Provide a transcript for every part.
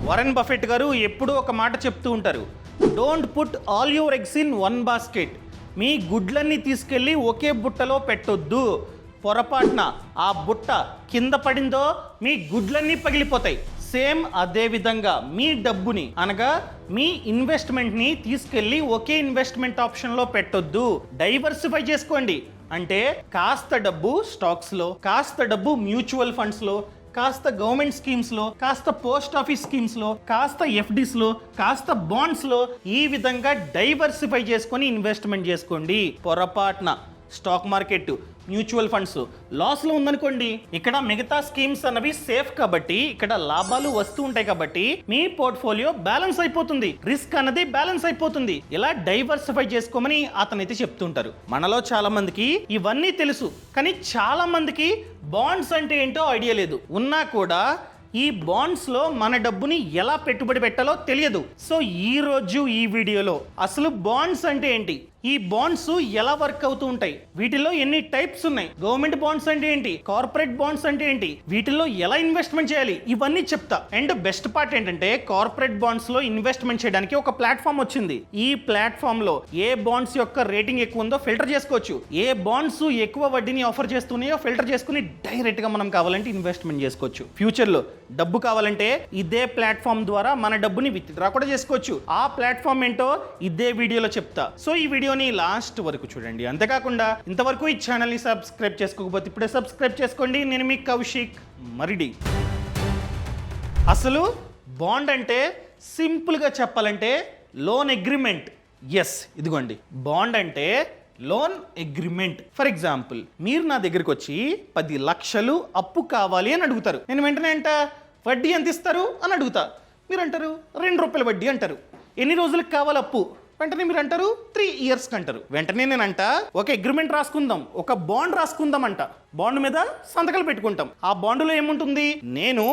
Warren Buffett గారు ఎప్పుడూ ఒక మాట చెప్తూ ఉంటారు, don't put all your eggs in one basket. మీ గుడ్లన్నీ తీసుకెళ్ళి ఒకే బుట్టలో పెట్టొద్దు. పొరపాటున ఆ బుట్ట కింద పడిందో మీ గుడ్లన్నీ పగిలిపోతాయి. సేమ్ అదే విధంగా మీ డబ్బుని అనగా మీ ఇన్వెస్ట్మెంట్ని తీసుకెళ్ళి ఒకే ఇన్వెస్ట్మెంట్ ఆప్షన్లో పెట్టొద్దు. డైవర్సిఫై చేసుకోండి. అంటే కాస్త డబ్బు స్టాక్స్లో, కాస్త డబ్బు మ్యూచువల్ ఫండ్స్లో, కాస్త గవర్నమెంట్ స్కీమ్స్లో, కాస్త పోస్ట్ ఆఫీస్ స్కీమ్స్లో, కాస్త ఎఫ్డీస్లో, కాస్త బాండ్స్లో, ఈ విధంగా డైవర్సిఫై చేసుకొని ఇన్వెస్ట్మెంట్ చేసుకోండి. పొరపాటున స్టాక్ మార్కెట్, మ్యూచువల్ ఫండ్స్ లాస్లో ఉందనుకోండి, ఇక్కడ మిగతా స్కీమ్స్ అన్నవి సేఫ్ కాబట్టి ఇక్కడ లాభాలు వస్తూ ఉంటాయి కాబట్టి మీ పోర్ట్ఫోలియో బ్యాలెన్స్ అయిపోతుంది, రిస్క్ అన్నది బ్యాలెన్స్ అయిపోతుంది. ఇలా డైవర్సిఫై చేసుకోమని అతనైతే చెప్తుంటారు. మనలో చాలా మందికి ఇవన్నీ తెలుసు, కానీ చాలా మందికి బాండ్స్ అంటే ఏంటో ఐడియా లేదు. ఉన్నా కూడా ఈ బాండ్స్లో మన డబ్బుని ఎలా పెట్టుబడి పెట్టాలో తెలియదు. సో ఈ రోజు ఈ వీడియోలో అసలు బాండ్స్ అంటే ఏంటి, ఈ బాండ్స్ ఎలా వర్క్ అవుతూ ఉంటాయి, వీటిలో ఎన్ని టైప్స్ ఉన్నాయి, గవర్నమెంట్ బాండ్స్ అంటే ఏంటి, కార్పొరేట్ బాండ్స్ అంటే ఏంటి, వీటిల్లో ఎలా ఇన్వెస్ట్మెంట్ చేయాలి, ఇవన్నీ చెప్తా. అండ్ బెస్ట్ పార్ట్ ఏంటంటే కార్పొరేట్ బాండ్స్ లో ఇన్వెస్ట్మెంట్ చేయడానికి ఒక ప్లాట్ఫామ్ వచ్చింది. ఈ ప్లాట్ఫామ్ లో ఏ బాండ్స్ యొక్క రేటింగ్ ఎక్కువ ఉందో ఫిల్టర్ చేసుకోవచ్చు, ఏ బాండ్స్ ఎక్కువ వడ్డీని ఆఫర్ చేస్తున్నాయో ఫిల్టర్ చేసుకుని డైరెక్ట్ గా మనం కావాలంటే ఇన్వెస్ట్మెంట్ చేసుకోవచ్చు. ఫ్యూచర్ లో డబ్బు కావాలంటే ఇదే ప్లాట్ఫామ్ ద్వారా మన డబ్బుని విత్డ్రా కూడా చేసుకోవచ్చు. ఆ ప్లాట్ఫామ్ ఏంటో ఇదే వీడియోలో చెప్తా. సో ఈ వీడియోని లాస్ట్ వరకు చూడండి. అంతేకాకుండా ఇంతవరకు ఈ ఛానల్ ని సబ్స్క్రైబ్ చేసుకోకపోతే ఇప్పుడే సబ్స్క్రైబ్ చేసుకోండి. నేను మీ కౌశిక్ మరిడి. అసలు బాండ్ అంటే సింపుల్ గా చెప్పాలంటే లోన్ అగ్రిమెంట్. ఎస్, ఇదిగోండి, బాండ్ అంటే లోన్ అగ్రిమెంట్. ఫర్ ఎగ్జాంపుల్, మీరు నా దగ్గరికి వచ్చి 10 లక్షలు అప్పు కావాలి అని అడుగుతారు. నేను వెంటనే అంట వడ్డీ ఎంత ఇస్తారు అని అడుగుతా. మీరు అంటారు 2 రూపాయల వడ్డీ అంటారు. ఎన్ని రోజులకు కావాలి అప్పు? వెంటనే మీరు అంటారు 3 ఇయర్స్కి అంటారు. వెంటనే నేనంట ఒక అగ్రిమెంట్ రాసుకుందాం, ఒక బాండ్ రాసుకుందాం అంట. బాండ్ మీద సంతకాలు పెట్టుకుంటాం. ఆ బాండులో ఏముంటుంది, నేను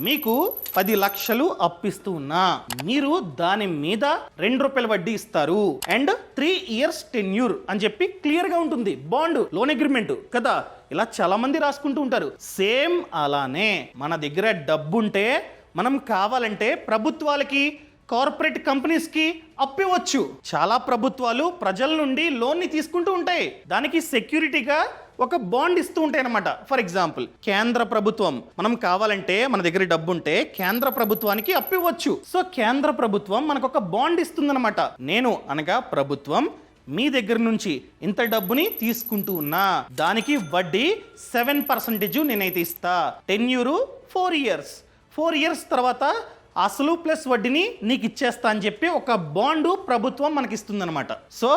మీకు 10 లక్షలు అప్పిస్తూ ఉన్నా, మీరు దాని మీద 2 రూపాయల వడ్డీ ఇస్తారు అండ్ 3 ఇయర్స్ టెన్యూర్ అని చెప్పి క్లియర్ గా ఉంటుంది బాండ్, లోన్ అగ్రిమెంట్ కదా. ఇలా చాలా మంది రాసుకుంటూ ఉంటారు. సేమ్ అలానే మన దగ్గర డబ్బు ఉంటే మనం కావాలంటే ప్రభుత్వాలకి, కార్పొరేట్ కంపెనీస్కి అప్పివచ్చు. చాలా ప్రభుత్వాలు ప్రజల నుండి లోన్ని తీసుకుంటూ ఉంటాయి, దానికి సెక్యూరిటీగా ఒక బాండ్ ఇస్తూ ఉంటాయి అన్నమాట. ఫర్ ఎగ్జాంపుల్, కేంద్ర ప్రభుత్వం మనం కావాలంటే మన దగ్గర డబ్బు ఉంటే కేంద్ర ప్రభుత్వానికి అప్పివచ్చు. సో కేంద్ర ప్రభుత్వం మనకు ఒక బాండ్ ఇస్తుందన్నమాట. నేను అనగా ప్రభుత్వం మీ దగ్గర నుంచి ఇంత డబ్బుని తీసుకుంటూ ఉన్నా, దానికి వడ్డీ 7% నేనైతే ఇస్తా. Tenure 4 years. 4 ఇయర్స్ తర్వాత అసలు ప్లస్ వడ్డీని నీకు ఇచ్చేస్తా అని చెప్పి ఒక బాండు ప్రభుత్వం మనకి ఇస్తుందన్నమాట. సో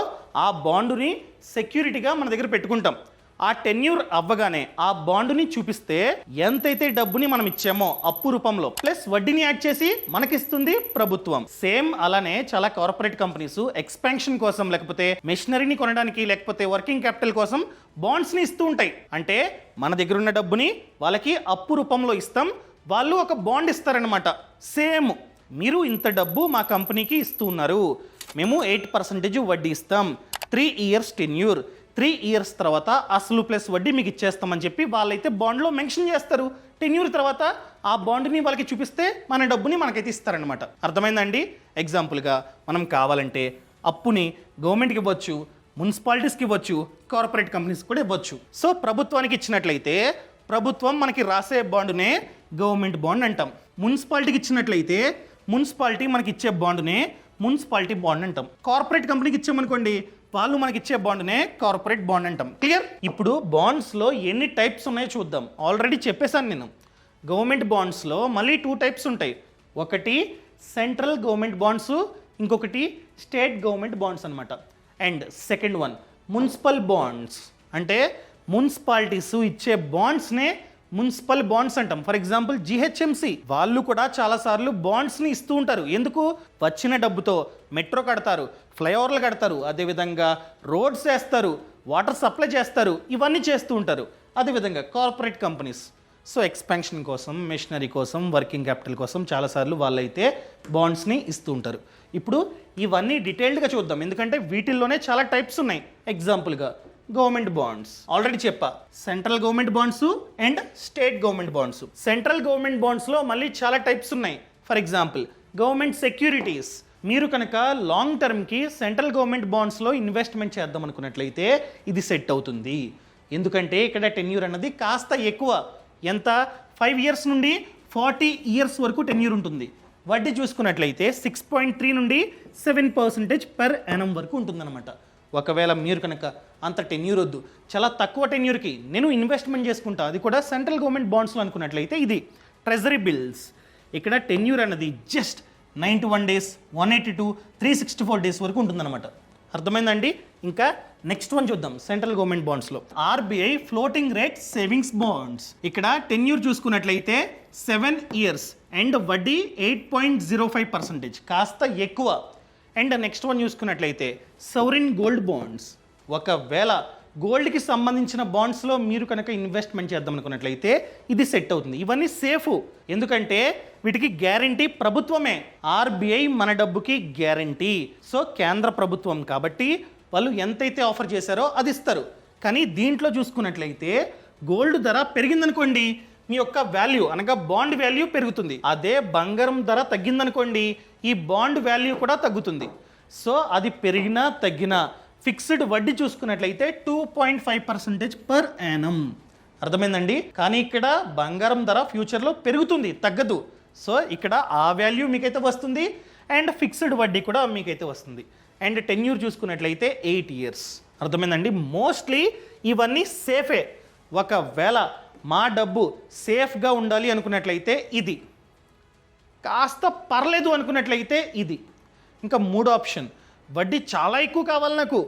ఆ బాండుని సెక్యూరిటీగా మన దగ్గర పెట్టుకుంటాం. ఆ టెన్యూర్ అవ్వగానే ఆ బాండుని చూపిస్తే ఎంతైతే డబ్బుని మనం ఇచ్చామో అప్పు రూపంలో ప్లస్ వడ్డీని యాడ్ చేసి మనకిస్తుంది ప్రభుత్వం. సేమ్ అలానే చాలా కార్పొరేట్ కంపెనీస్ ఎక్స్పాన్షన్ కోసం, లేకపోతే మెషినరీని కొనడానికి, లేకపోతే వర్కింగ్ క్యాపిటల్ కోసం బాండ్స్ ని ఇస్తూ ఉంటాయి. అంటే మన దగ్గర ఉన్న డబ్బుని వాళ్ళకి అప్పు రూపంలో ఇస్తాం, వాళ్ళు ఒక బాండ్ ఇస్తారనమాట. సేమ్ మీరు ఇంత డబ్బు మా కంపెనీకి ఇస్తూ ఉన్నారు, మేము 8% వడ్డీ ఇస్తాం, 3 ఇయర్స్ టెన్యూర్, 3 ఇయర్స్ తర్వాత అసలు ప్లస్ వడ్డీ మీకు ఇచ్చేస్తామని చెప్పి వాళ్ళైతే బాండ్లో మెన్షన్ చేస్తారు. టెన్యూర్ తర్వాత ఆ బాండ్ని వాళ్ళకి చూపిస్తే మన డబ్బుని మనకైతే ఇస్తారనమాట. అర్థమైందండి? ఎగ్జాంపుల్గా మనం కావాలంటే అప్పుని గవర్నమెంట్కి ఇవ్వచ్చు, మున్సిపాలిటీస్కి ఇవ్వచ్చు, కార్పొరేట్ కంపెనీస్ కూడా ఇవ్వచ్చు. సో ప్రభుత్వానికి ఇచ్చినట్లయితే ప్రభుత్వం మనకి రాసే బాండునే గవర్నమెంట్ బాండ్ అంటాం. మున్సిపాలిటీకి ఇచ్చినట్లయితే మున్సిపాలిటీ మనకి ఇచ్చే బాండునే మున్సిపాలిటీ బాండ్ అంటాం. కార్పొరేట్ కంపెనీకి ఇచ్చామనుకోండి, వాళ్ళు మనకి ఇచ్చే బాండ్నే కార్పొరేట్ బాండ్ అంటాం. క్లియర్? ఇప్పుడు బాండ్స్లో ఎన్ని టైప్స్ ఉన్నాయో చూద్దాం. ఆల్రెడీ చెప్పేశాను నేను. గవర్నమెంట్ బాండ్స్లో మళ్ళీ 2 టైప్స్ ఉంటాయి. ఒకటి సెంట్రల్ గవర్నమెంట్ బాండ్స్, ఇంకొకటి స్టేట్ గవర్నమెంట్ బాండ్స్ అనమాట. And second one municipal bonds. అంటే మున్సిపాలిటీస్ ఇచ్చే బాండ్స్నే మున్సిపల్ బాండ్స్ అంటాం. ఫర్ ఎగ్జాంపుల్ జిహెచ్ఎంసి వాళ్ళు కూడా చాలాసార్లు బాండ్స్ని ఇస్తూ ఉంటారు. ఎందుకు? వచ్చిన డబ్బుతో మెట్రో కడతారు, ఫ్లైఓవర్లు కడతారు, అదేవిధంగా రోడ్స్ వేస్తారు, వాటర్ సప్లై చేస్తారు, ఇవన్నీ చేస్తూ ఉంటారు. అదేవిధంగా కార్పొరేట్ కంపెనీస్ సో ఎక్స్పాన్షన్ కోసం, మెషినరీ కోసం, వర్కింగ్ క్యాపిటల్ కోసం చాలాసార్లు వాళ్ళైతే బాండ్స్ని ఇస్తూ ఉంటారు. ఇప్పుడు ఇవన్నీ డీటెయిల్డ్గా చూద్దాం, ఎందుకంటే వీటిల్లోనే చాలా టైప్స్ ఉన్నాయి. ఎగ్జాంపుల్గా గవర్నమెంట్ బాండ్స్ ఆల్రెడీ చెప్పా, central government bonds and state government bonds. Central government బాండ్స్లో మళ్ళీ చాలా టైప్స్ ఉన్నాయి. For example government securities. మీరు కనుక లాంగ్ టర్మ్కి సెంట్రల్ గవర్నమెంట్ బాండ్స్లో ఇన్వెస్ట్మెంట్ చేద్దాం అనుకున్నట్లయితే ఇది సెట్ అవుతుంది. ఎందుకంటే ఇక్కడ టెన్యూర్ అన్నది కాస్త ఎక్కువ. ఎంత? 5 years నుండి 40 years వరకు టెన్యూర్ ఉంటుంది. వడ్డీ చూసుకున్నట్లయితే 6.3 నుండి 7% పర్ యానం వరకు ఉంటుందన్నమాట. ఒకవేళ మీరు కనుక అంత టెన్యూర్ వద్దు, చాలా తక్కువ టెన్యూర్కి నేను ఇన్వెస్ట్మెంట్ చేసుకుంటా, అది కూడా సెంట్రల్ గవర్నమెంట్ బాండ్స్లో అనుకున్నట్లయితే ఇది ట్రెజరీ బిల్స్. ఇక్కడ టెన్యూర్ అన్నది జస్ట్ 91 days, 182, 364 days వరకు ఉంటుందన్నమాట. అర్థమైందండి? ఇంకా నెక్స్ట్ వన్ చూద్దాం. సెంట్రల్ గవర్నమెంట్ బాండ్స్లో RBI floating rate savings bonds. ఇక్కడ టెన్యూర్ చూసుకున్నట్లయితే 7 years అండ్ వడ్డీ 8.05%, కాస్త ఎక్కువ. అండ్ నెక్స్ట్ వన్ చూసుకున్నట్లయితే సౌరిన్ గోల్డ్ బాండ్స్. ఒకవేళ గోల్డ్కి సంబంధించిన బాండ్స్లో మీరు కనుక ఇన్వెస్ట్మెంట్ చేద్దాం అనుకున్నట్లయితే ఇది సెట్ అవుతుంది. ఇవన్నీ సేఫ్, ఎందుకంటే వీటికి గ్యారంటీ ప్రభుత్వమే. ఆర్బీఐ మన డబ్బుకి గ్యారంటీ. సో కేంద్ర ప్రభుత్వం కాబట్టి వాళ్ళు ఎంతైతే ఆఫర్ చేశారో అది ఇస్తారు. కానీ దీంట్లో చూసుకున్నట్లయితే గోల్డ్ ధర పెరిగిందనుకోండి, మీ యొక్క వాల్యూ అనగా బాండ్ వాల్యూ పెరుగుతుంది. అదే బంగారం ధర తగ్గిందనుకోండి, ఈ బాండ్ వాల్యూ కూడా తగ్గుతుంది. సో అది పెరిగినా తగ్గినా ఫిక్స్డ్ వడ్డీ చూసుకున్నట్లయితే 2.5% పర్ యానం. అర్థమైందండి? కానీ ఇక్కడ బంగారం ధర ఫ్యూచర్లో పెరుగుతుంది, తగ్గదు. సో ఇక్కడ ఆ వాల్యూ మీకైతే వస్తుంది అండ్ ఫిక్స్డ్ వడ్డీ కూడా మీకైతే వస్తుంది. అండ్ టెన్యూర్ చూసుకున్నట్లయితే 8 years. అర్థమైందండి? మోస్ట్లీ ఇవన్నీ సేఫే. ఒకవేళ మా డబ్బు సేఫ్గా ఉండాలి అనుకున్నట్లయితే ఇది, కాస్త పర్లేదు అనుకున్నట్లయితే ఇది. ఇంకా మూడో ఆప్షన్, వడ్డీ చాలా ఎక్కువ కావాలి నాకు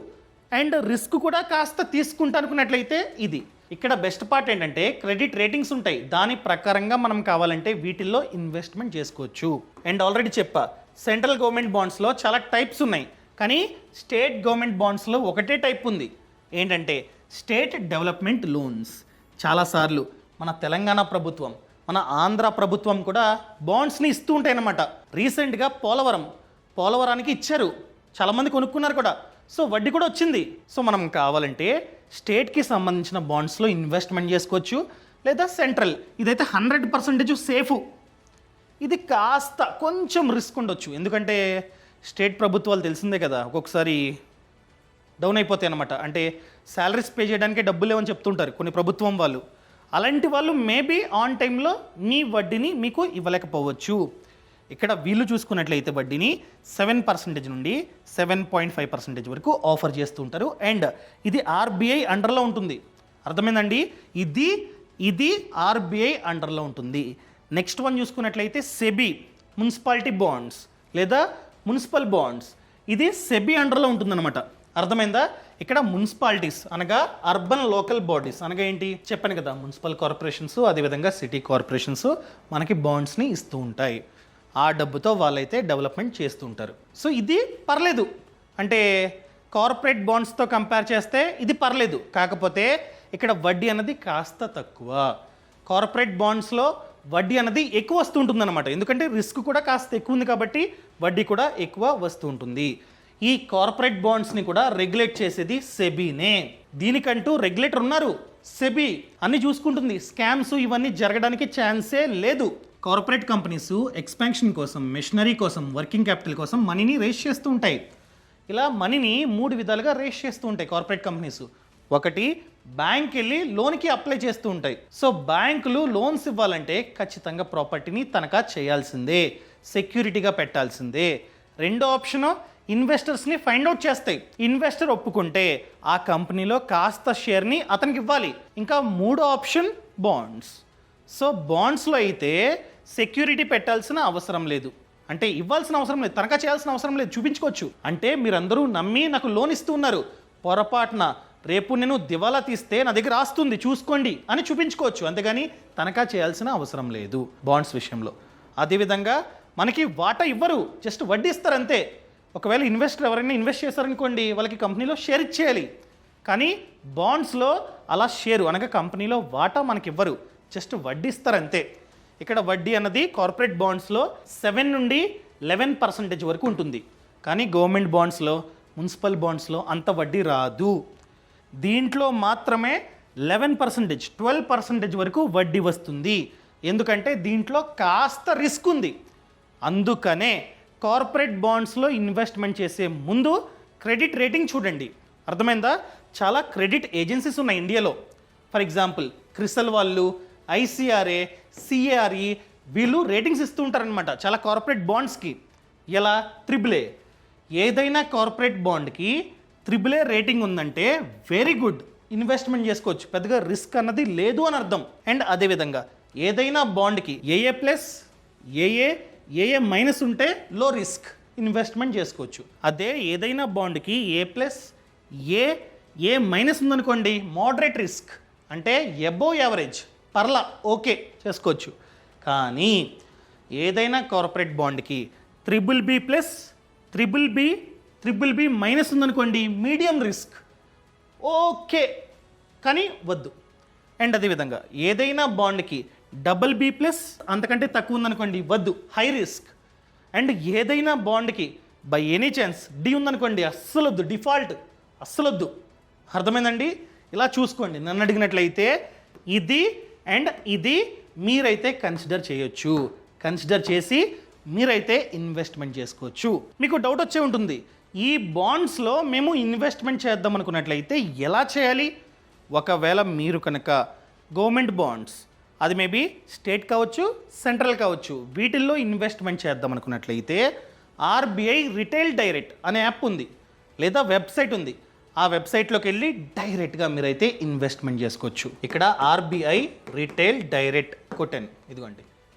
అండ్ రిస్క్ కూడా కాస్త తీసుకుంటా అనుకున్నట్లయితే ఇది. ఇక్కడ బెస్ట్ పార్ట్ ఏంటంటే క్రెడిట్ రేటింగ్స్ ఉంటాయి, దాని ప్రకారంగా మనం కావాలంటే వీటిల్లో ఇన్వెస్ట్మెంట్ చేసుకోవచ్చు. అండ్ ఆల్రెడీ చెప్పా, సెంట్రల్ గవర్నమెంట్ బాండ్స్లో చాలా టైప్స్ ఉన్నాయి, కానీ స్టేట్ గవర్నమెంట్ బాండ్స్లో ఒకటే టైప్ ఉంది. ఏంటంటే స్టేట్ డెవలప్మెంట్ లోన్స్. చాలాసార్లు మన తెలంగాణ ప్రభుత్వం, మన ఆంధ్ర ప్రభుత్వం కూడా బాండ్స్ని ఇస్తూ ఉంటాయి అన్నమాట. రీసెంట్గా పోలవరానికి ఇచ్చారు, చాలామంది కొనుక్కున్నారు కూడా. సో వడ్డీ కూడా వచ్చింది. సో మనం కావాలంటే స్టేట్కి సంబంధించిన బాండ్స్లో ఇన్వెస్ట్మెంట్ చేసుకోవచ్చు, లేదా సెంట్రల్. ఇదైతే 100% సేఫ్. ఇది కాస్త కొంచెం రిస్క్ ఉండొచ్చు, ఎందుకంటే స్టేట్ ప్రభుత్వాలు తెలిసిందే కదా, ఒక్కొక్కసారి డౌన్ అయిపోతాయి అన్నమాట. అంటే శాలరీస్ పే చేయడానికే డబ్బులు లేవని చెప్తుంటారు కొన్ని ప్రభుత్వం వాళ్ళు. అలాంటి వాళ్ళు మేబీ ఆన్ టైంలో మీ వడ్డీని మీకు ఇవ్వలేకపోవచ్చు. ఇక్కడ వీళ్ళు చూసుకున్నట్లయితే వడ్డీని 7% నుండి 7.5% వరకు ఆఫర్ చేస్తూ ఉంటారు. అండ్ ఇది ఆర్బీఐ అండర్లో ఉంటుంది. అర్థమైందండి? ఇది ఆర్బీఐ అండర్లో ఉంటుంది. నెక్స్ట్ వన్ చూసుకున్నట్లయితే సెబీ మున్సిపాలిటీ బాండ్స్ లేదా మున్సిపల్ బాండ్స్. ఇది సెబీ అండర్లో ఉంటుందన్నమాట. అర్థమైందా? ఇక్కడ మున్సిపాలిటీస్ అనగా అర్బన్ లోకల్ బాడీస్ అనగా ఏంటి చెప్పాను కదా, మున్సిపల్ కార్పొరేషన్స్ అదేవిధంగా సిటీ కార్పొరేషన్స్ మనకి బాండ్స్ని ఇస్తూ ఉంటాయి. ఆ డబ్బుతో వాళ్ళైతే డెవలప్మెంట్ చేస్తూ ఉంటారు. సో ఇది పర్లేదు, అంటే కార్పొరేట్ బాండ్స్తో కంపేర్ చేస్తే ఇది పర్లేదు. కాకపోతే ఇక్కడ వడ్డీ అన్నది కాస్త తక్కువ. కార్పొరేట్ బాండ్స్లో వడ్డీ అన్నది ఎక్కువ వస్తూ ఉంటుందన్నమాట, ఎందుకంటే రిస్క్ కూడా కాస్త ఎక్కువ ఉంది కాబట్టి వడ్డీ కూడా ఎక్కువ వస్తూ ఉంటుంది. ఈ కార్పొరేట్ బాండ్స్ని కూడా రెగ్యులేట్ చేసేది సెబీనే. దీనికంటూ రెగ్యులేటర్ ఉన్నారు, సెబీ అన్ని చూసుకుంటుంది. స్కామ్స్ ఇవన్నీ జరగడానికి ఛాన్సే లేదు. కార్పొరేట్ కంపెనీస్ ఎక్స్పాన్షన్ కోసం, మెషినరీ కోసం, వర్కింగ్ క్యాపిటల్ కోసం మనీని రేస్ చేస్తూ ఉంటాయి. ఇలా మనీని 3 విధాలుగా రేస్ చేస్తూ ఉంటాయి కార్పొరేట్ కంపెనీస్. ఒకటి, బ్యాంక్ వెళ్ళి లోన్కి అప్లై చేస్తూ ఉంటాయి. సో బ్యాంకులు లోన్స్ ఇవ్వాలంటే ఖచ్చితంగా ప్రాపర్టీని తనఖా చేయాల్సిందే, సెక్యూరిటీగా పెట్టాల్సిందే. రెండో ఆప్షను, ఇన్వెస్టర్స్ని ఫైండ్ అవుట్ చేస్తాయి. ఇన్వెస్టర్ ఒప్పుకుంటే ఆ కంపెనీలో కాస్త షేర్ని అతనికి ఇవ్వాలి. ఇంకా మూడో ఆప్షన్ బాండ్స్. సో బాండ్స్లో అయితే సెక్యూరిటీ పెట్టాల్సిన అవసరం లేదు, అంటే ఇవ్వాల్సిన అవసరం లేదు, తనఖా చేయాల్సిన అవసరం లేదు, చూపించుకోవచ్చు. అంటే మీరందరూ నమ్మి నాకు లోన్ ఇస్తూ ఉన్నారు, పొరపాటున రేపు నేను దివాలా తీస్తే నా దగ్గర ఆస్తుంది చూసుకోండి అని చూపించుకోవచ్చు, అంతేగాని తనఖా చేయాల్సిన అవసరం లేదు బాండ్స్ విషయంలో. అదేవిధంగా మనకి వాటా ఇవ్వరు, జస్ట్ వడ్డీ ఇస్తారు అంతే. ఒకవేళ ఇన్వెస్టర్ ఎవరైనా ఇన్వెస్ట్ చేశారనుకోండి, వాళ్ళకి కంపెనీలో షేర్ ఇచ్చేయాలి. కానీ బాండ్స్లో అలా షేరు అనగా కంపెనీలో వాటా మనకి ఇవ్వరు, జస్ట్ వడ్డీ ఇస్తారు అంతే. ఇక్కడ వడ్డీ అన్నది కార్పొరేట్ బాండ్స్లో 7 నుండి 11% వరకు ఉంటుంది. కానీ గవర్నమెంట్ బాండ్స్లో, మున్సిపల్ బాండ్స్లో అంత వడ్డీ రాదు. దీంట్లో మాత్రమే 11%, 12% వరకు వడ్డీ వస్తుంది. ఎందుకంటే దీంట్లో కాస్త రిస్క్ ఉంది. అందుకనే కార్పొరేట్ బాండ్స్లో ఇన్వెస్ట్మెంట్ చేసే ముందు క్రెడిట్ రేటింగ్ చూడండి. అర్థమైందా? చాలా క్రెడిట్ ఏజెన్సీస్ ఉన్నాయి ఇండియాలో. ఫర్ ఎగ్జాంపుల్ క్రిసల్ వాళ్ళు, ఐసిఆర్ఏ, సిఏఆర్ఈ వీళ్ళు రేటింగ్స్ ఇస్తూ ఉంటారనమాట చాలా కార్పొరేట్ బాండ్స్కి. ఎలా? AAA. ఏదైనా కార్పొరేట్ బాండ్కి AAA రేటింగ్ ఉందంటే వెరీ గుడ్, ఇన్వెస్ట్మెంట్ చేసుకోవచ్చు, పెద్దగా రిస్క్ అన్నది లేదు అని అర్థం. అండ్ అదేవిధంగా ఏదైనా బాండ్కి AA+, AA మైనస్ ఉంటే లో రిస్క్, ఇన్వెస్ట్మెంట్ చేసుకోవచ్చు. అదే ఏదైనా బాండ్కి A మైనస్ ఉందనుకోండి మోడరేట్ రిస్క్, అంటే అబోవ్ యావరేజ్, పర్లా ఓకే చేసుకోవచ్చు. కానీ ఏదైనా కార్పొరేట్ బాండ్కి BBB మైనస్ ఉందనుకోండి మీడియం రిస్క్, ఓకే కానీ వద్దు. అండ్ అదేవిధంగా ఏదైనా బాండ్కి BB+ అంతకంటే తక్కువ ఉందనుకోండి వద్దు, హై రిస్క్. అండ్ ఏదైనా బాండ్కి బై ఎనీ ఛాన్స్ D ఉందనుకోండి అస్సలు వద్దు, డిఫాల్ట్ అస్సలు వద్దు. అర్థమైందండి? ఇలా చూసుకోండి. నన్ను అడిగినట్లయితే ఇది అండ్ ఇది మీరైతే కన్సిడర్ చేయొచ్చు. కన్సిడర్ చేసి మీరైతే ఇన్వెస్ట్మెంట్ చేసుకోవచ్చు. మీకు డౌట్ వచ్చే ఉంటుంది, ఈ బాండ్స్లో మేము ఇన్వెస్ట్మెంట్ చేద్దాం అనుకున్నట్లయితే ఎలా చేయాలి? ఒకవేళ మీరు కనుక గవర్నమెంట్ బాండ్స్, అది మేబీ స్టేట్ కావచ్చు, సెంట్రల్ కావచ్చు, వీటిల్లో ఇన్వెస్ట్మెంట్ చేద్దాం అనుకున్నట్లయితే RBI రిటైల్ డైరెక్ట్ అనే యాప్ ఉంది, లేదా వెబ్సైట్ ఉంది. ఆ వెబ్సైట్లోకి వెళ్ళి డైరెక్ట్గా మీరైతే ఇన్వెస్ట్మెంట్ చేసుకోవచ్చు. ఇక్కడ RBI రిటైల్ డైరెక్ట్ కొట్టండి, ఇదిగోండి.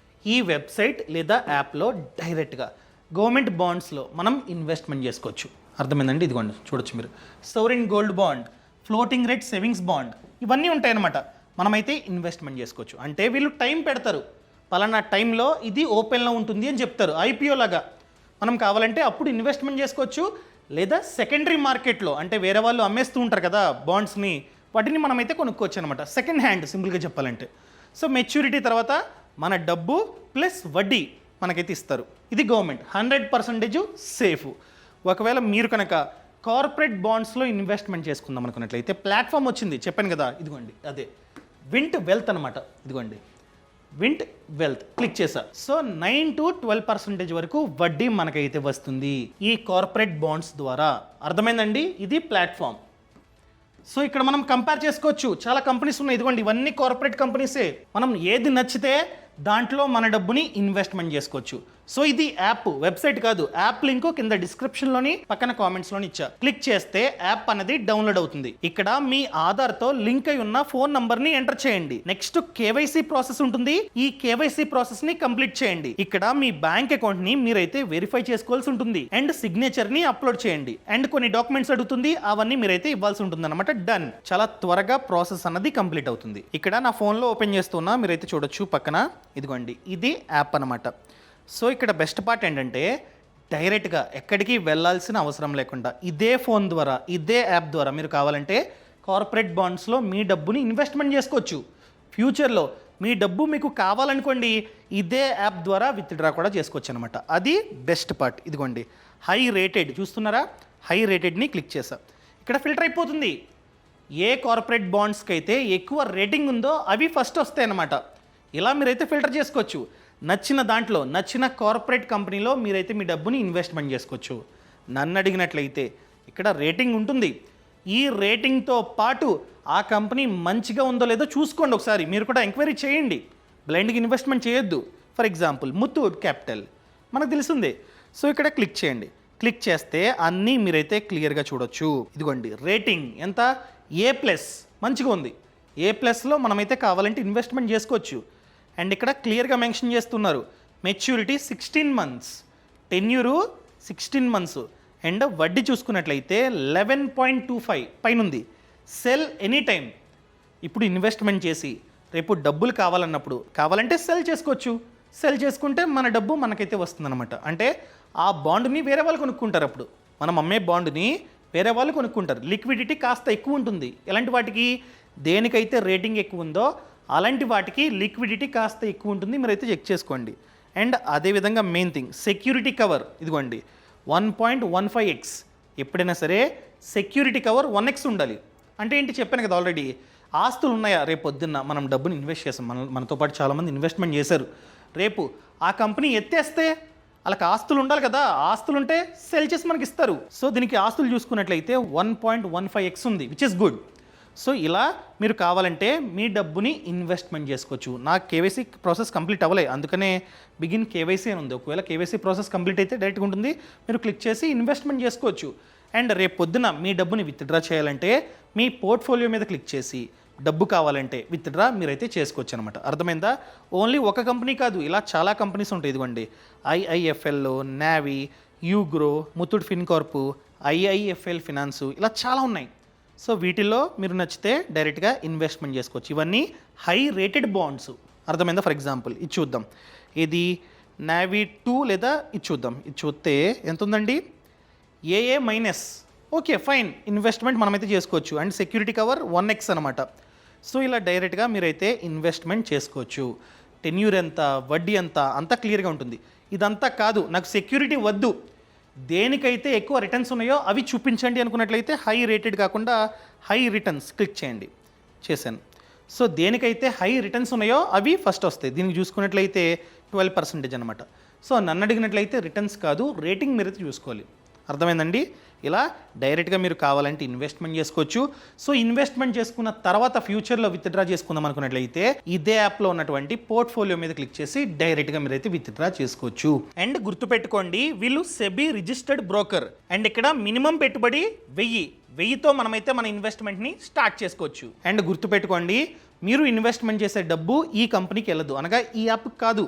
ఈ వెబ్సైట్ లేదా యాప్లో డైరెక్ట్గా గవర్నమెంట్ బాండ్స్లో మనం ఇన్వెస్ట్మెంట్ చేసుకోవచ్చు. అర్థమైందండి? ఇదిగోండి చూడొచ్చు మీరు. Sovereign gold bond, floating rate savings bond, ఇవన్నీ ఉంటాయన్నమాట. మనమైతే ఇన్వెస్ట్మెంట్ చేసుకోవచ్చు. అంటే వీళ్ళు టైం పెడతారు, పలానా టైంలో ఇది ఓపెన్లో ఉంటుంది అని చెప్తారు, IPO లాగా. మనం కావాలంటే అప్పుడు ఇన్వెస్ట్మెంట్ చేసుకోవచ్చు. లేదా సెకండరీ మార్కెట్లో, అంటే వేరే వాళ్ళు అమ్మేస్తూ ఉంటారు కదా బాండ్స్ని, వాటిని మనమైతే కొనుక్కోవచ్చు అనమాట. సెకండ్ హ్యాండ్ సింపుల్గా చెప్పాలంటే. సో మెచ్యూరిటీ తర్వాత మన డబ్బు ప్లస్ వడ్డీ మనకైతే ఇస్తారు. ఇది గవర్నమెంట్ 100% సేఫ్. ఒకవేళ మీరు కనుక కార్పొరేట్ బాండ్స్లో ఇన్వెస్ట్మెంట్ చేసుకుందాం అనుకున్నట్లయితే ప్లాట్ఫామ్ వచ్చింది, చెప్పాను కదా, ఇదిగోండి అదే వింట్ వెల్త్ అనమాట. ఇదిగోండి వింట్ వెల్త్ క్లిక్ చేసా. సో 9 to 12% వరకు వడ్డీ మనకైతే వస్తుంది ఈ కార్పొరేట్ బాండ్స్ ద్వారా. అర్థమైందండి? ఇది ప్లాట్ఫామ్. సో ఇక్కడ మనం కంపేర్ చేసుకోవచ్చు, చాలా కంపెనీస్ ఉన్నాయి. ఇదిగోండి ఇవన్నీ కార్పొరేట్ కంపెనీసే. మనం ఏది నచ్చితే దాంట్లో మన డబ్బుని ఇన్వెస్ట్మెంట్ చేసుకోవచ్చు. సో ఇది యాప్, వెబ్సైట్ కాదు. యాప్ లింక్ కింద డిస్క్రిప్షన్లోని పక్కన కామెంట్స్లోని ఇచ్చా. క్లిక్ చేస్తే యాప్ అనేది డౌన్లోడ్ అవుతుంది. ఇక్కడ మీ ఆధార్తో లింక్ అయి ఉన్న ఫోన్ నంబర్ని ఎంటర్ చేయండి. నెక్స్ట్ KYC ప్రాసెస్ ఉంటుంది. ఈ KYC ప్రాసెస్ని కంప్లీట్ చేయండి. ఇక్కడ మీ బ్యాంక్ అకౌంట్ని మీరైతే వెరిఫై చేసుకోవాల్సి ఉంటుంది. అండ్ సిగ్నేచర్ని అప్లోడ్ చేయండి. అండ్ కొన్ని డాక్యుమెంట్స్ అడుగుతుంది, అవన్నీ మీరైతే ఇవ్వాల్సి ఉంటుంది అనమాట. డన్. చాలా త్వరగా ప్రాసెస్ అన్నది కంప్లీట్ అవుతుంది. ఇక్కడ నా ఫోన్లో ఓపెన్ చేస్తున్నా, మీరైతే చూడొచ్చు పక్కన. ఇదిగోండి ఇది యాప్ అనమాట. సో ఇక్కడ బెస్ట్ పార్ట్ ఏంటంటే డైరెక్ట్గా ఎక్కడికి వెళ్ళాల్సిన అవసరం లేకుండా ఇదే ఫోన్ ద్వారా, ఇదే యాప్ ద్వారా మీరు కావాలంటే కార్పొరేట్ బాండ్స్లో మీ డబ్బుని ఇన్వెస్ట్మెంట్ చేసుకోవచ్చు. ఫ్యూచర్లో మీ డబ్బు మీకు కావాలనుకోండి, ఇదే యాప్ ద్వారా విత్డ్రా కూడా చేసుకోవచ్చు అనమాట. అది బెస్ట్ పార్ట్. ఇదిగోండి హై రేటెడ్ చూస్తున్నారా? హై రేటెడ్ని క్లిక్ చేసా. ఇక్కడ ఫిల్టర్ అయిపోతుంది. ఏ కార్పొరేట్ బాండ్స్కి అయితే ఎక్కువ రేటింగ్ ఉందో అవి ఫస్ట్ వస్తాయి అన్నమాట. ఇలా మీరైతే ఫిల్టర్ చేసుకోవచ్చు. నచ్చిన దాంట్లో, నచ్చిన కార్పొరేట్ కంపెనీలో మీరైతే మీ డబ్బుని ఇన్వెస్ట్మెంట్ చేసుకోవచ్చు. నన్ను అడిగినట్లయితే ఇక్కడ రేటింగ్ ఉంటుంది. ఈ రేటింగ్తో పాటు ఆ కంపెనీ మంచిగా ఉందో లేదో చూసుకోండి ఒకసారి. మీరు కూడా ఎంక్వైరీ చేయండి, బ్లైండ్గా ఇన్వెస్ట్మెంట్ చేయొద్దు. ఫర్ ఎగ్జాంపుల్ ముత్తూట్ క్యాపిటల్ మనకు తెలిసిందే. సో ఇక్కడ క్లిక్ చేయండి. క్లిక్ చేస్తే అన్నీ మీరైతే క్లియర్గా చూడొచ్చు. ఇదిగోండి రేటింగ్ ఎంత? A+ మంచిగా ఉంది. A+లో మనమైతే కావాలంటే ఇన్వెస్ట్మెంట్ చేసుకోవచ్చు. అండ్ ఇక్కడ క్లియర్గా మెన్షన్ చేస్తున్నారు maturity 16 months, tenure 16 months. And వడ్డీ చూసుకున్నట్లయితే 11.25 పైన ఉంది. Cell any time. ఇప్పుడు ఇన్వెస్ట్మెంట్ చేసి రేపు డబ్బులు కావాలన్నప్పుడు కావాలంటే సెల్ చేసుకోవచ్చు. సెల్ చేసుకుంటే మన డబ్బు మనకైతే వస్తుందన్నమాట. అంటే ఆ బాండ్ని వేరే వాళ్ళు కొనుక్కుంటారు. అప్పుడు మనం అమ్మే బాండ్ని వేరే వాళ్ళు కొనుక్కుంటారు. లిక్విడిటీ కాస్త ఎక్కువ ఉంటుంది. ఎలాంటి వాటికి? దేనికైతే రేటింగ్ ఎక్కువ ఉందో అలాంటి వాటికి లిక్విడిటీ కాస్త ఎక్కువ ఉంటుంది. మీరైతే చెక్ చేసుకోండి. అండ్ అదేవిధంగా మెయిన్ థింగ్ సెక్యూరిటీ కవర్. ఇదిగోండి 1.15x. ఎప్పుడైనా సరే సెక్యూరిటీ కవర్ 1x ఉండాలి. అంటే ఏంటి చెప్పాను కదా ఆల్రెడీ. ఆస్తులు ఉన్నాయా? రేపు పొద్దున్న మనం డబ్బుని ఇన్వెస్ట్ చేస్తాం, మనతో పాటు చాలామంది ఇన్వెస్ట్మెంట్ చేశారు. రేపు ఆ కంపెనీ ఎత్తేస్తే వాళ్ళకి ఆస్తులు ఉండాలి కదా, ఆస్తులు ఉంటే సెల్ చేసి మనకి ఇస్తారు. సో దీనికి ఆస్తులు చూసుకున్నట్లయితే 1.15x ఉంది, విచ్ ఇస్ గుడ్. సో ఇలా మీరు కావాలంటే మీ డబ్బుని ఇన్వెస్ట్మెంట్ చేసుకోవచ్చు. నాకు కేవైసీ ప్రాసెస్ కంప్లీట్ అవ్వలే, అందుకనే బిగిన్ కేవైసీ అని ఉంది. ఒకవేళ కేవైసీ ప్రాసెస్ కంప్లీట్ అయితే డైరెక్ట్గా ఉంటుంది, మీరు క్లిక్ చేసి ఇన్వెస్ట్మెంట్ చేసుకోవచ్చు. అండ్ రేపు పొద్దున మీ డబ్బుని విత్డ్రా చేయాలంటే మీ పోర్ట్ఫోలియో మీద క్లిక్ చేసి డబ్బు కావాలంటే విత్డ్రా మీరైతే చేసుకోవచ్చు అనమాట. అర్థమైందా? ఓన్లీ ఒక కంపెనీ కాదు, ఇలా చాలా కంపెనీస్ ఉంటాయి. ఇదిగోండి IIFL, Navi, Ugro, Muthoot Fincorp, IIFL finance, ఇలా చాలా ఉన్నాయి. సో వీటిల్లో మీరు నచ్చితే డైరెక్ట్గా ఇన్వెస్ట్మెంట్ చేసుకోవచ్చు. ఇవన్నీ హై రేటెడ్ బాండ్స్. అర్థమైందా? ఫర్ ఎగ్జాంపుల్ ఇది చూద్దాం, ఇది నావీ 2 లేదా ఇది చూద్దాం. ఇది చూస్తే ఎంత ఉందండి? AA-. ఓకే ఫైన్, ఇన్వెస్ట్మెంట్ మనమైతే చేసుకోవచ్చు. అండ్ సెక్యూరిటీ కవర్ 1x అనమాట. సో ఇలా డైరెక్ట్గా మీరైతే ఇన్వెస్ట్మెంట్ చేసుకోవచ్చు. టెన్యూర్ ఎంత, వడ్డీ ఎంత, అంతా క్లియర్గా ఉంటుంది. ఇదంతా కాదు, నాకు సెక్యూరిటీ వద్దు, దేనికైతే ఎక్కువ రిటర్న్స్ ఉన్నాయో అవి చూపించండి అనుకున్నట్లయితే హై రేటెడ్ కాకుండా హై రిటర్న్స్ క్లిక్ చేయండి. చేశాను. సో దేనికైతే హై రిటర్న్స్ ఉన్నాయో అవి ఫస్ట్ వస్తాయి. దీనికి చూసుకున్నట్లయితే 12% అనమాట. సో నన్ను అడిగినట్లయితే రిటర్న్స్ కాదు, రేటింగ్ మీరైతే చూసుకోవాలి. అర్థమైందండి? ఇలా డైరెక్ట్గా మీరు కావాలంటే ఇన్వెస్ట్మెంట్ చేసుకోవచ్చు. సో ఇన్వెస్ట్మెంట్ చేసుకున్న తర్వాత ఫ్యూచర్లో విత్డ్రా చేసుకుందాం అనుకున్నట్లయితే ఇదే యాప్లో ఉన్నటువంటి పోర్ట్ఫోలియో మీద క్లిక్ చేసి డైరెక్ట్గా మీరైతే విత్డ్రా చేసుకోవచ్చు. అండ్ గుర్తుపెట్టుకోండి, వీళ్ళు సెబీ రిజిస్టర్డ్ బ్రోకర్. అండ్ ఇక్కడ మినిమం పెట్టుబడి 1000తో మనమైతే మన ఇన్వెస్ట్మెంట్ని స్టార్ట్ చేసుకోవచ్చు. అండ్ గుర్తుపెట్టుకోండి, మీరు ఇన్వెస్ట్మెంట్ చేసే డబ్బు ఈ కంపెనీకి వెళ్ళదు, అనగా ఈ యాప్ కాదు.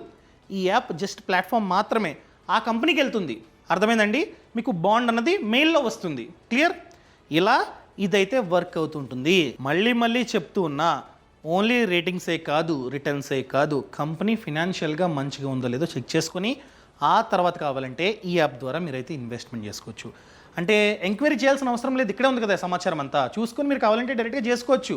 ఈ యాప్ జస్ట్ ప్లాట్ఫామ్ మాత్రమే, ఆ కంపెనీకి వెళ్తుంది. అర్థమైందండి? మీకు బాండ్ అన్నది మెయిల్లో వస్తుంది. క్లియర్? ఇలా ఇదైతే వర్క్ అవుతుంటుంది. మళ్ళీ చెప్తూ ఉన్నా, ఓన్లీ రేటింగ్సే కాదు, రిటర్న్సే కాదు, కంపెనీ ఫినాన్షియల్గా మంచిగా ఉందో లేదో చెక్ చేసుకొని ఆ తర్వాత కావాలంటే ఈ యాప్ ద్వారా మీరైతే ఇన్వెస్ట్మెంట్ చేసుకోవచ్చు. అంటే ఎంక్వైరీ చేయాల్సిన అవసరం లేదు, ఇక్కడే ఉంది కదా సమాచారం అంతా, చూసుకొని మీరు కావాలంటే డైరెక్ట్గా చేసుకోవచ్చు.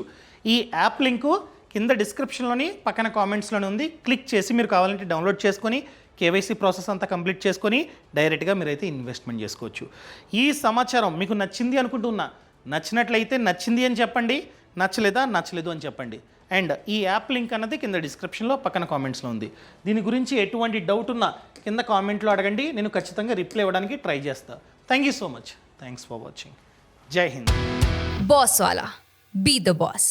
ఈ యాప్ లింకు కింద డిస్క్రిప్షన్లోని పక్కన కామెంట్స్లోనే ఉంది. క్లిక్ చేసి మీరు కావాలంటే డౌన్లోడ్ చేసుకొని కేవైసీ ప్రాసెస్ అంతా కంప్లీట్ చేసుకొని డైరెక్ట్గా మీరైతే ఇన్వెస్ట్మెంట్ చేసుకోవచ్చు. ఈ సమాచారం మీకు నచ్చింది అనుకుంటున్నా. నచ్చినట్లయితే నచ్చింది అని చెప్పండి, నచ్చలేదు అని చెప్పండి. అండ్ ఈ యాప్ లింక్ అన్నది కింద డిస్క్రిప్షన్లో పక్కన కామెంట్స్లో ఉంది. దీని గురించి ఎటువంటి డౌట్ ఉన్నా కింద కామెంట్లో అడగండి, నేను ఖచ్చితంగా రిప్లై ఇవ్వడానికి ట్రై చేస్తాను. Thank you so much. Thanks for watching. Jai Hind. Boss వాలా, బీ ద బాస్.